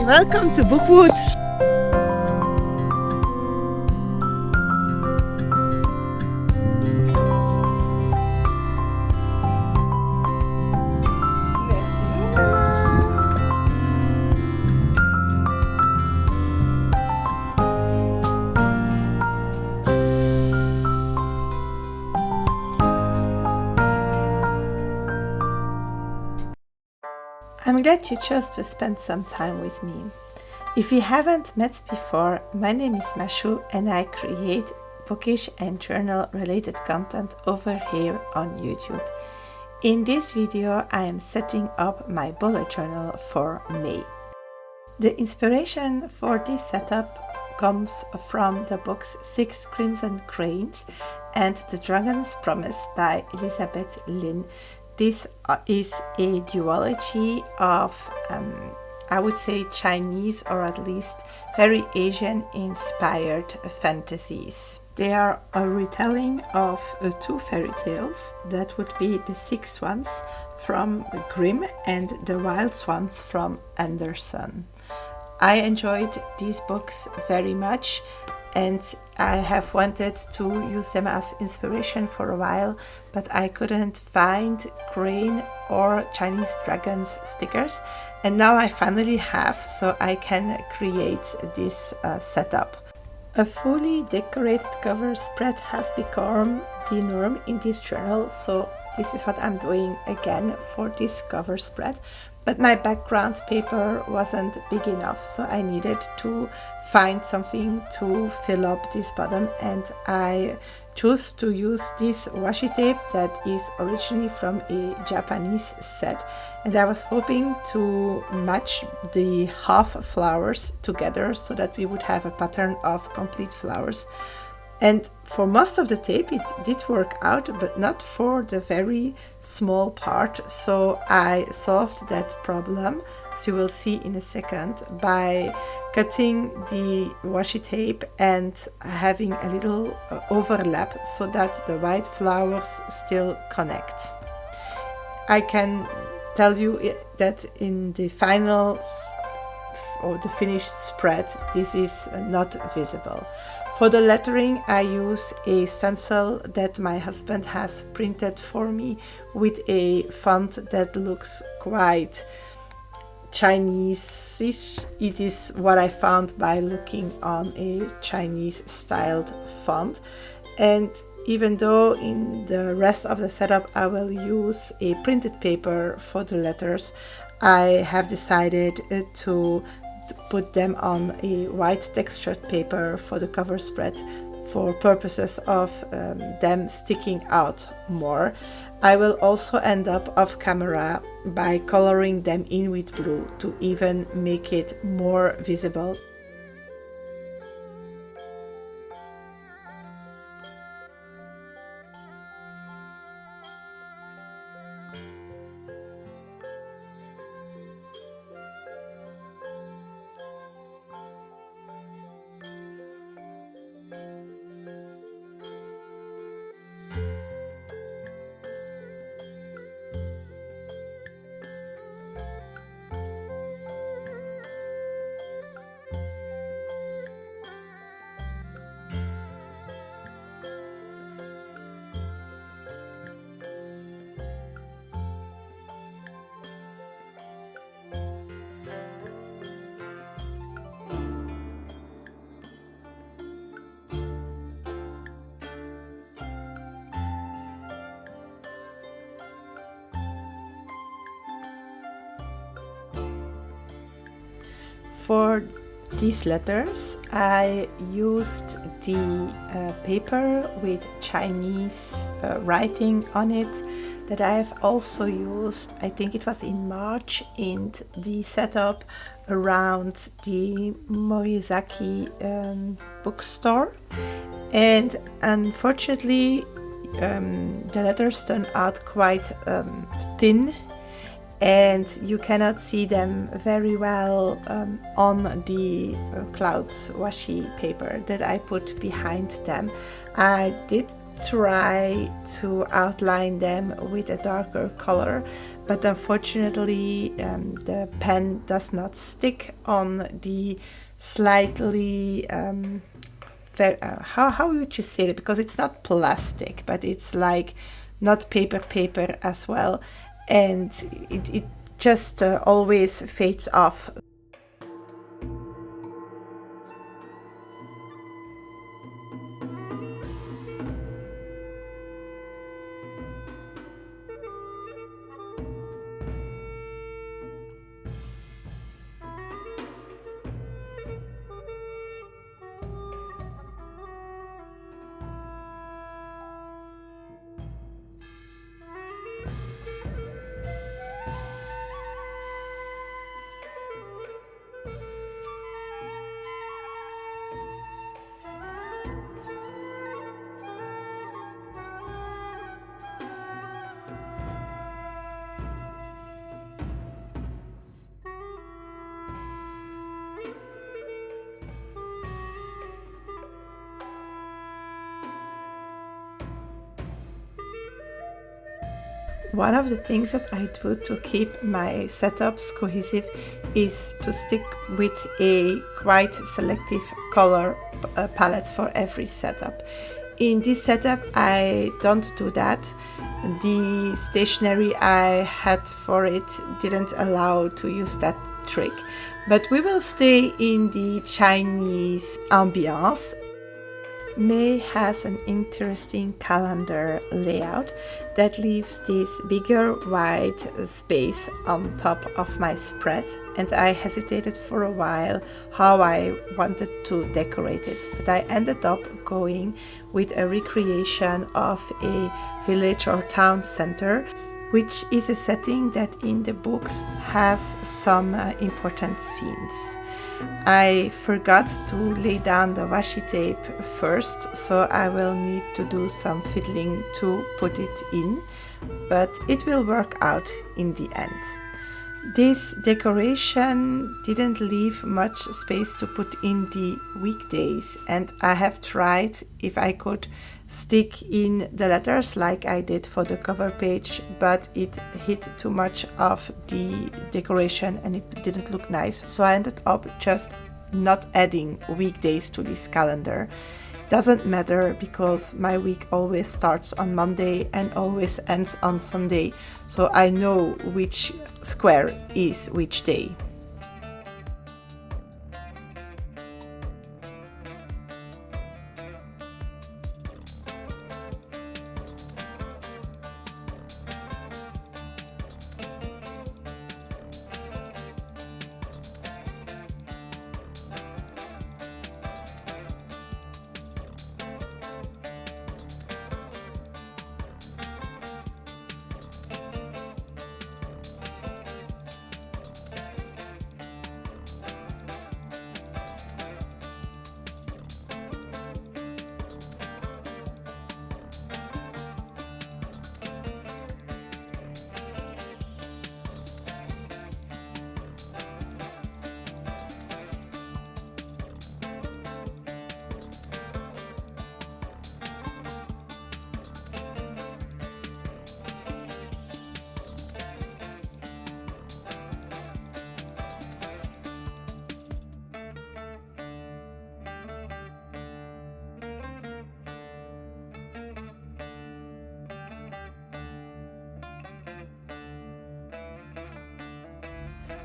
welcome to Bookwood. I'm glad you chose to spend some time with me. If we haven't met before, my name is Mashou and I create bookish and journal related content over here on YouTube. In this video, I am setting up my bullet journal for May. The inspiration for this setup comes from the books Six Crimson Cranes and The Dragon's Promise by Elisabeth Lim. This is a duology of, I would say, Chinese or at least very Asian inspired fantasies. They are a retelling of two fairy tales that would be the Six Swans from Grimm and the Wild Swans from Andersen. I enjoyed these books very much and I have wanted to use them as inspiration for a while, but I couldn't find crane or Chinese dragons stickers, and now I finally have, so I can create this setup. A fully decorated cover spread has become the norm in this journal, so this is what I'm doing again for this cover spread. But my background paper wasn't big enough, so I needed to find something to fill up this bottom, and I chose to use this washi tape that is originally from a Japanese set, and I was hoping to match the half flowers together so that we would have a pattern of complete flowers. And for most of the tape it did work out, but not for the very small part, so I solved that problem, as you will see in a second, by cutting the washi tape and having a little overlap so that the white flowers still connect. I can tell you that in the final or the finished spread this is not visible. For the lettering, I use a stencil that my husband has printed for me with a font that looks quite Chinese-ish. It is what I found by looking on a Chinese styled font. And even though in the rest of the setup I will use a printed paper for the letters, I have decided to put them on a white textured paper for the cover spread for purposes of them sticking out more. I will also end up off camera by coloring them in with blue to even make it more visible. For these letters, I used the paper with Chinese writing on it that I have also used, I think it was in March, in the setup around the Morizaki bookstore. And unfortunately, the letters turned out quite thin, and you cannot see them very well on the clouds washi paper that I put behind them. I did try to outline them with a darker color, but unfortunately the pen does not stick on the slightly how would you say it, because it's not plastic, but it's like not paper as well, and it just always fades off. One of the things that I do to keep my setups cohesive is to stick with a quite selective color palette for every setup. In this setup, I don't do that. The stationery I had for it didn't allow to use that trick. But we will stay in the Chinese ambiance. May has an interesting calendar layout that leaves this bigger white space on top of my spread, and I hesitated for a while how I wanted to decorate it, but I ended up going with a recreation of a village or town center, which is a setting that in the books has some important scenes. I forgot to lay down the washi tape first, so I will need to do some fiddling to put it in, but it will work out in the end. This decoration didn't leave much space to put in the weekdays, and I have tried if I could stick in the letters like I did for the cover page, but it hit too much of the decoration and it didn't look nice, so I ended up just not adding weekdays to this calendar. Doesn't matter because my week always starts on Monday and always ends on Sunday, so I know which square is which day.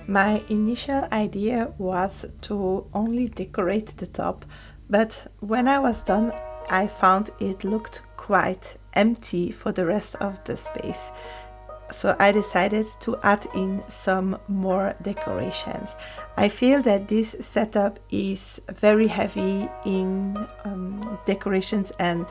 My initial idea was to only decorate the top, but when I was done, I found it looked quite empty for the rest of the space. So I decided to add in some more decorations. I feel that this setup is very heavy in decorations and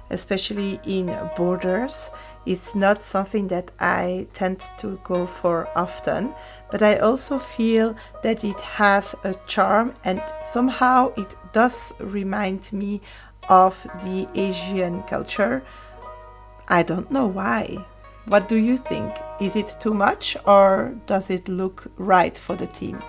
especially in borders. It's not something that I tend to go for often, but I also feel that it has a charm and somehow it does remind me of the Asian culture. I don't know why. What do you think? Is it too much or does it look right for the theme?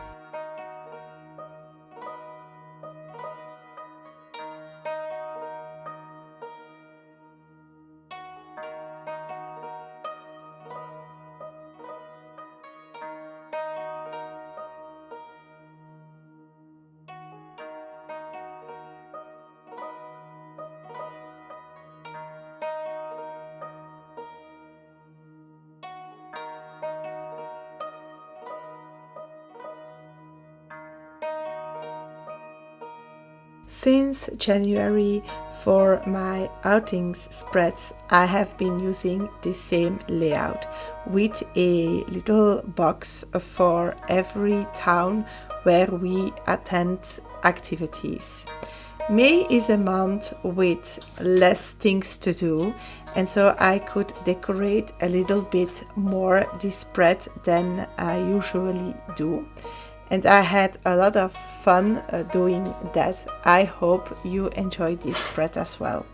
Since January, for my outings spreads, I have been using the same layout with a little box for every town where we attend activities. May is a month with less things to do, and so I could decorate a little bit more this spread than I usually do. And I had a lot of fun doing that. I hope you enjoy this spread as well.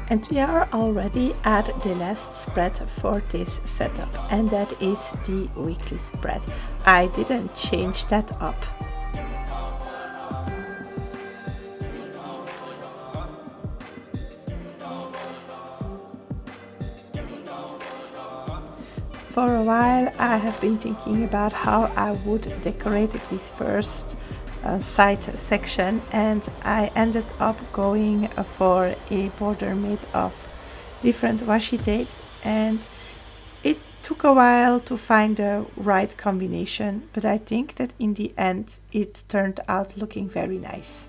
And we are already at the last spread for this setup, and that is the weekly spread. I didn't change that up. For a while I have been thinking about how I would decorate this first side section, and I ended up going for a border made of different washi tapes, and it took a while to find the right combination, but I think that in the end it turned out looking very nice.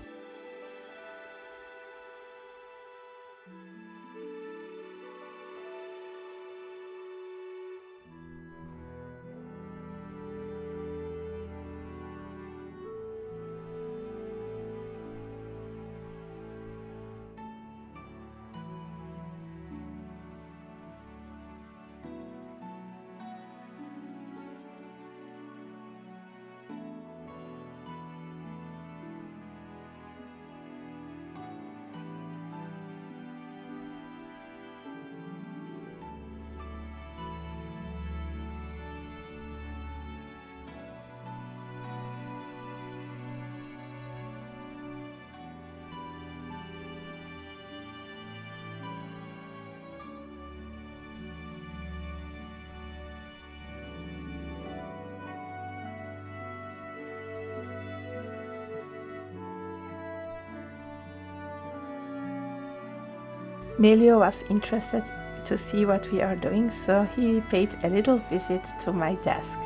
Melio was interested to see what we are doing, so he paid a little visit to my desk.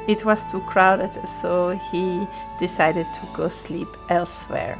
It was too crowded, so he decided to go sleep elsewhere.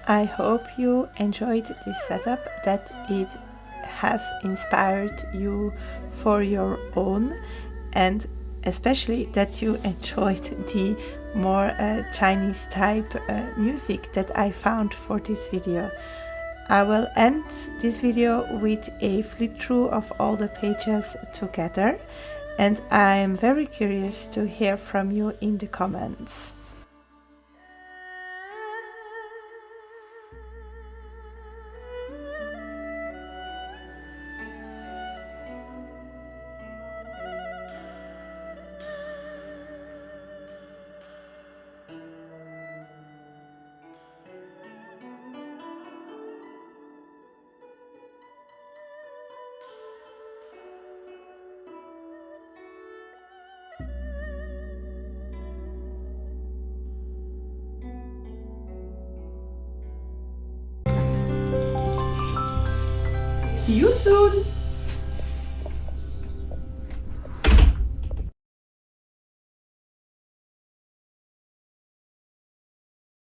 I hope you enjoyed this setup, that it has inspired you for your own, and especially that you enjoyed the more Chinese type music that I found for this video. I will end this video with a flip through of all the pages together, and I am very curious to hear from you in the comments. See you soon!